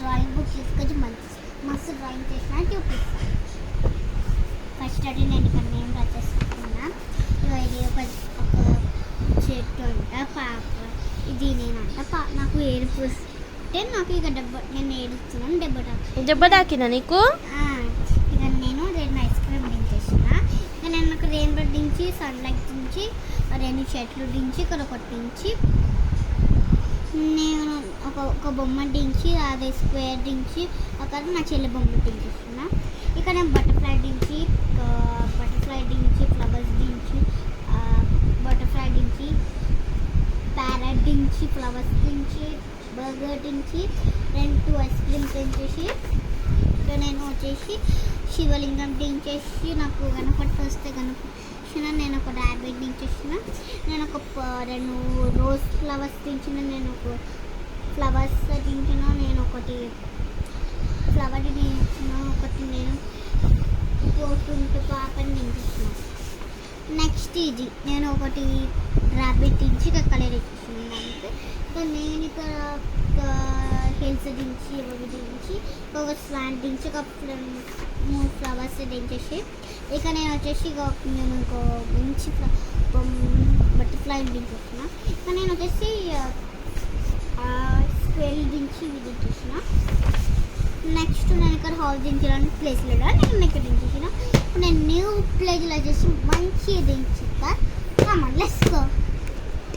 Drawing book తీసుకొచ్చి మస్తు drawing చేసిన చూపిస్తాను. ఫస్ట్ అయితే నేను ఇక్కడ నేమ్ రాసేసుకున్నా. ఇది ఒక చెట్టు అంట, పాప ఇది నేనంట. నాకు ఏడుపు వస్తే నాకు ఇక నేను ఏడుస్తున్నాను. దెబ్బ తాకినా నీకు? ఇక నేను 2 ఐస్ క్రీమ్ దించేసిన. ఇక నేను ఒక రెయిన్బో దించి, సన్లైట్ దించి, 2 చెట్లు దించి, ఇక్కడ ఒకటి దించి, నేను ఒక బొమ్మ దించి, అదే స్క్వేర్ దించి, అక్కడ నా చెల్లి బొమ్మ దించేసిన. ఇక నేను బటర్ఫ్లై దించి, ఫ్లవర్స్ దించి, బటర్ఫ్లై దించి, ప్యారెట్ దించి, ఫ్లవర్స్ దించి, బర్గర్ దించి, 2 ఐస్ క్రీమ్స్ దించేసి, ఇక నేను వచ్చేసి శివలింగం దించేసి, నాకు గణపతి వస్తే గణపతి నేను ఒక ర్యాబిట్ దించేసిన. నేను ఒక 2 రోజ్ ఫ్లవర్స్ దించిన, నేను ఒక ఫ్లవర్స్ దించిన, నేను ఒకటి ఫ్లవర్ దించిన, ఒకటి నేను పోతుంటే పాపని దించేసిన. నెక్స్ట్ ఇది నేను ఒకటి ర్యాబిట్ దించి ఇక కలర్ ఇచ్చేసిన. ఇక నేను ఇక్కడ హిల్స్ దించి, ఇవి దించి, ఒక స్లాంట్ దించి, ఒక 3 ఫ్లవర్స్ దించేసి, ఇక నేను వచ్చేసి నేను ఇంకో మంచి బటర్ఫ్లై దించేసిన. ఇక నేను వచ్చేసి స్క్వేర్ దించి ఇవి దించేసిన. నెక్స్ట్ నేను ఇక్కడ హౌస్ దించడానికి ప్లేస్ లేదా నేను ఇక్కడ దించేసిన. నేను న్యూ ప్లేస్లో వచ్చేసి మంచిగా దించుతా. Come on let's go.